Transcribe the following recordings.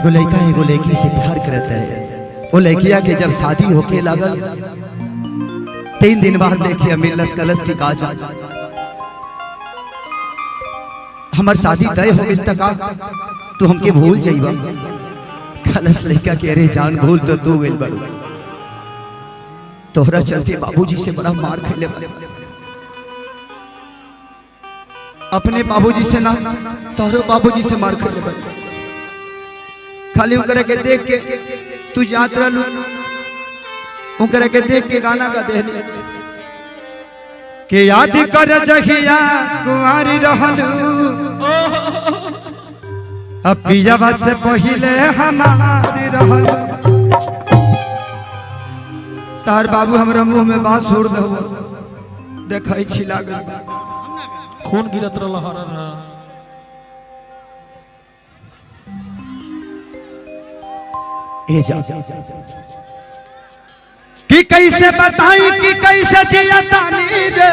एगो लड़का एगो लड़की से प्यार करता है। वो लड़किया के जब शादी होके लागल 3 दिन बाद लेके मिलस कलश की काज हमार शादी तय हो गई तक तू हमके भूल जाइबा। कलश लड़का के अरे जान भूल तो तू गइल बड़ तोहरा चलते बाबूजी से बड़ा मार खेले अपने बाबूजी से ना तोहरो बाबूजी से मार खेले बड़ खाली उनकरा के देख के तू जात रहलू उनकरा के देख के गाना गा देली के याद कर जहिया कुंवारी रहलू अब पियावा से पहिले हमारी रहलू। तार बाबू हमरा मुंह में बांस छोड़ दो देखै छी लागल खून गिरत रहल कि कैसे बताई कि कैसे जिया तानी रे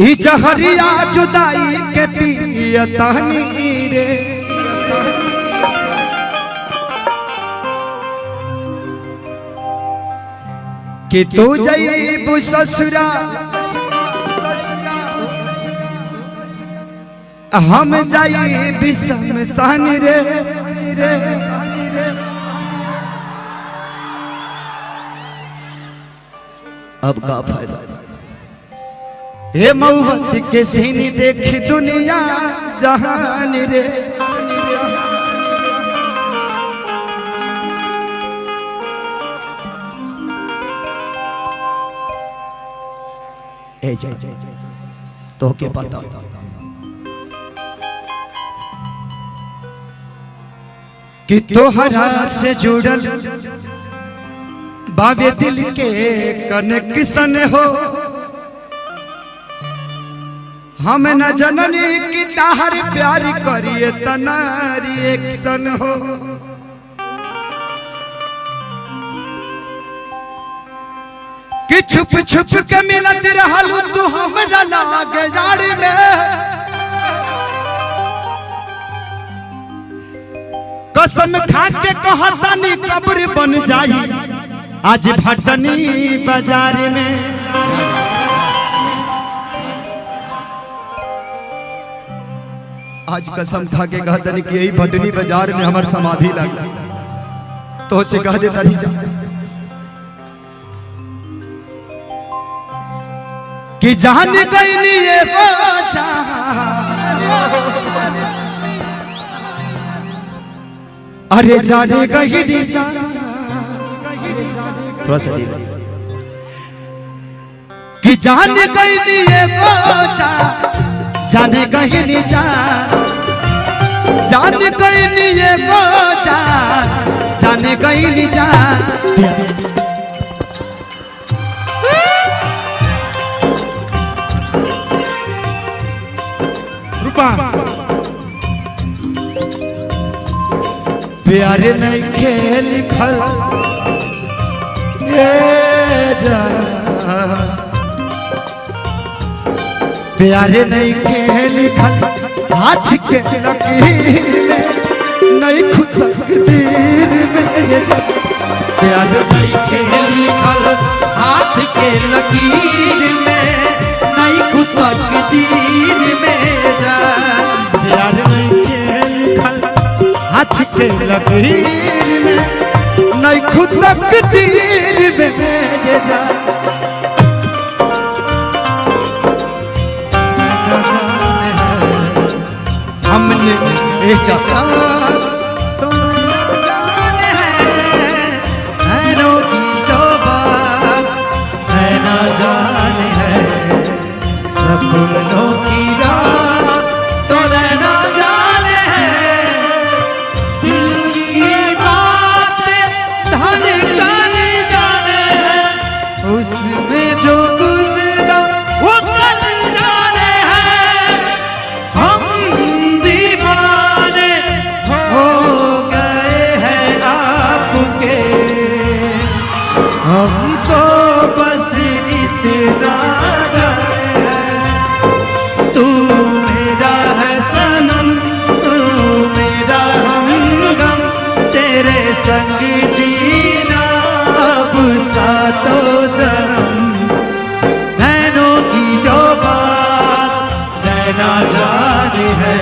ई जहरिया जुदाई के पिया तानी रे कि तू जइबू ससुरा हम जाई बिशमशान रे अब का फायदा हे मऊवत के सीनी देख दुनिया जहान रे ए जा तो के पता कि तोहरा से जुड़ल बाबे दिल के कनेक्शन हो हम न जननी की ताहर प्यार करिए तना रिएक्शन हो कि छुप छुप के मिलत रहलू तू हमरा लागे जाड़ में कसम खा के कहतानी कब्र बन जाई आज भटनी बाजार में। आज कसम खा के कहतानी कि यही भटनी बाजार में हमार समाधि लगी तो से कह देता नहीं जा कि जान गईनी एगो अरे जाने गईनी थोड़ा सा कि जान गईनी एगो जाने गईनी जान गईनी एगो जाने गईनी प्यारे नहीं खेल खल प्यारे नहीं खेल खल हाथ के लकीर में नहीं खुद तकदीर में प्यारे नहीं खेल खल हाथ के लकीर में नहीं खुद तकदीर में प्यारे नहीं खेल खल हाथ के लकीर में नहीं खुद तकदीर में जा हमने एक सपनों की रात तो रहना जाने है दिल की बात धड़कने जाने है उसमें जो गुजरा वो कल जाने हैं हम दीवाने संग जीना अब सातों जन्म। नैनों की जो बात नैना जाने है,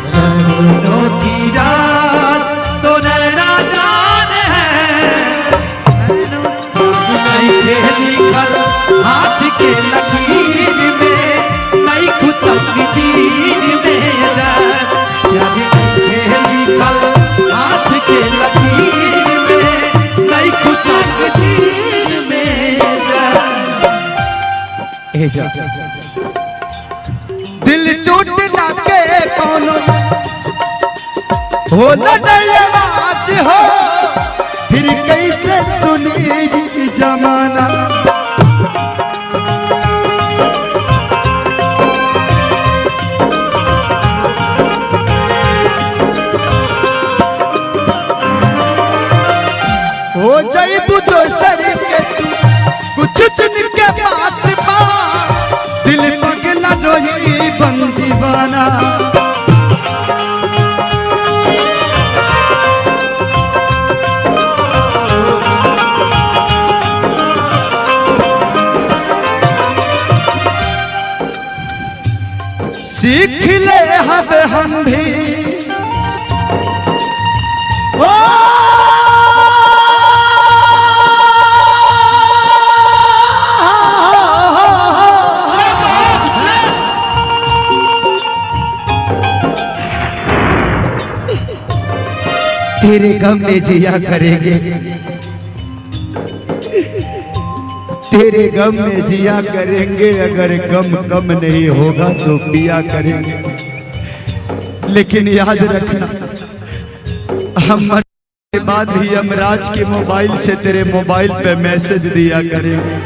सपनों की रात तो नैना जाने है। नहीं लिखल हाथ के लकीर में, नहीं खुद तकदीर में जान। लिखल हाथ के लकीर में, नहीं खुद तकदीर में जान। दिल टूटना के कोनो हो नहीं बात हो, फिर कैसे सुनी जमाना। हो जाइबू दोसर के तू कुछ दिन के बाद पा, दिल पगला रोही बन दीवाना। सीख ले हम भी ओ तेरे गम में जिया करेंगे, तेरे गम में जिया करेंगे। अगर गम कम नहीं होगा तो पिया करेंगे। लेकिन याद रखना, हम मरने के बाद भी यमराज के मोबाइल से तेरे मोबाइल पे मैसेज दिया करेंगे।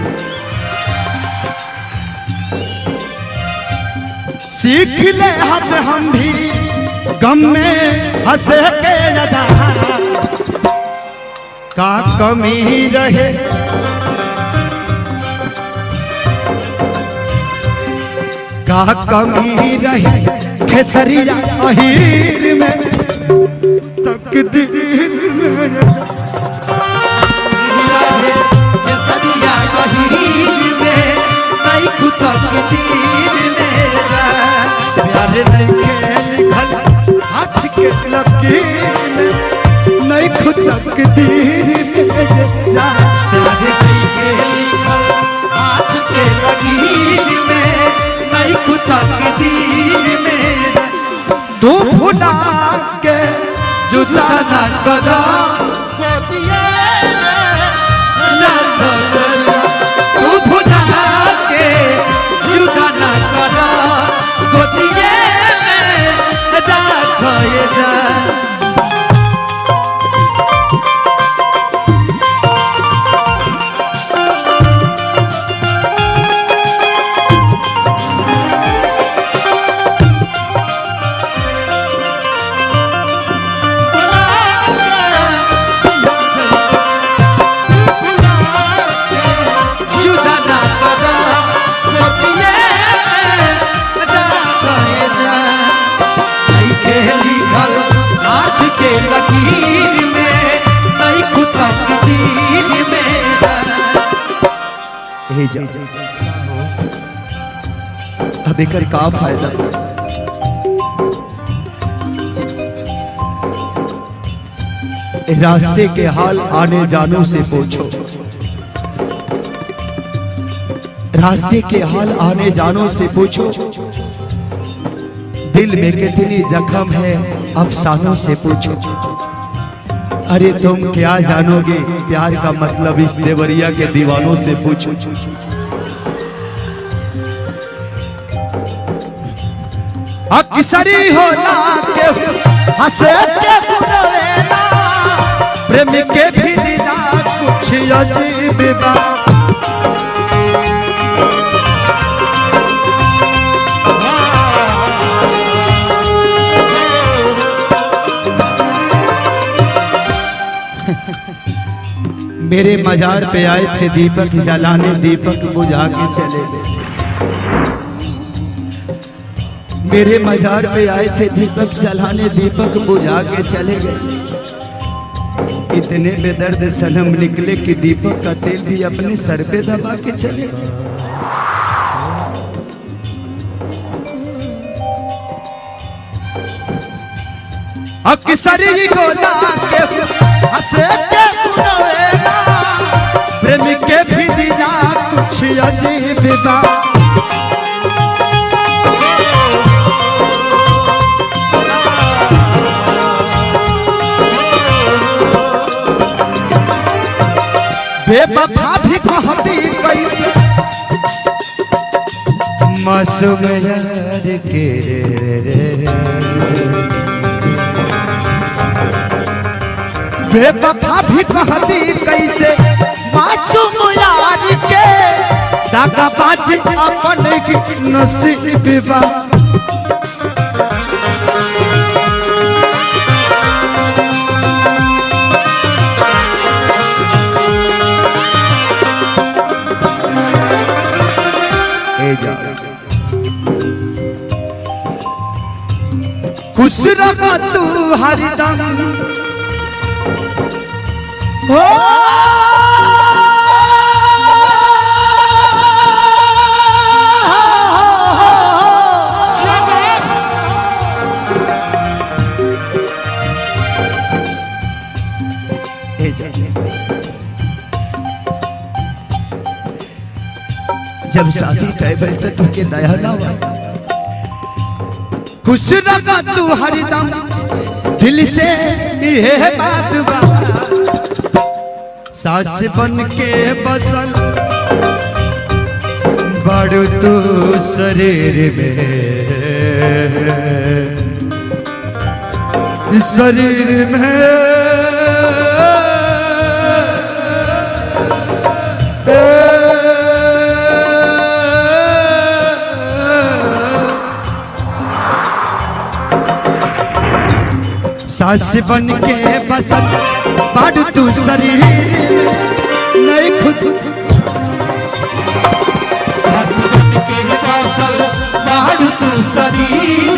सीख ले हम भी गम में हंस के अदा का कमी रहे। का कमी रहे खेसरिया अहीर में, तकदीर में खेसरिया अहीर में, नहीं खुद तकदीर में जान। प्यार नहीं लिखल हाथ के लकीर में, नहीं खुद तकदीर में जान। प्यार लिखल हाथ के लकीर में, नहीं खुद तकदीर में। तू भुला के जुदा न करा, तू भुला के जुदा न करा, गोदिए में राखो ये जान। अब एकर का फायदा। रास्ते के हाल आने जानो से पूछो, रास्ते के हाल आने जानो से पूछो। दिल में कितनी जख्म है अफसानों से पूछो। अरे तुम क्या जानोगे प्यार का मतलब इस देवरिया के दीवानों से पूछो। अक्सरी होला के हंसे के सुनवेला, प्रेम के भी दिला कुछ अजीब बा। मेरे मजार पे आए थे दीपक जलाने, दीपक बुझा के चले गए। मेरे मजार पे आए थे दीपक जलाने, दीपक बुझा के चले गए। इतने बेदर्द सनम निकले कि दीपक का तेल भी अपने सर पे दबा के चले। अक्सरी गोला के हंसे के पुनवेला प्रेम के भी दिला कुछ अजीब बा। बेवफा भी कहती कैसे मासूम यार के रे बेवफा भी कहती कैसे मासूम यार के दागाबाज अपन की नसीब बा। खुश रहा तू हरदम हो जब शादी तय भइल त तुके दया ना हुआ। खुश रहा तू हरदम दिल से ये बात बा। सास बन के बसल बड़ तू शरीर में सास बन के बसल बड़ तू शरीर में नहीं खुद। सास बन के बसल बड़ तू शरीर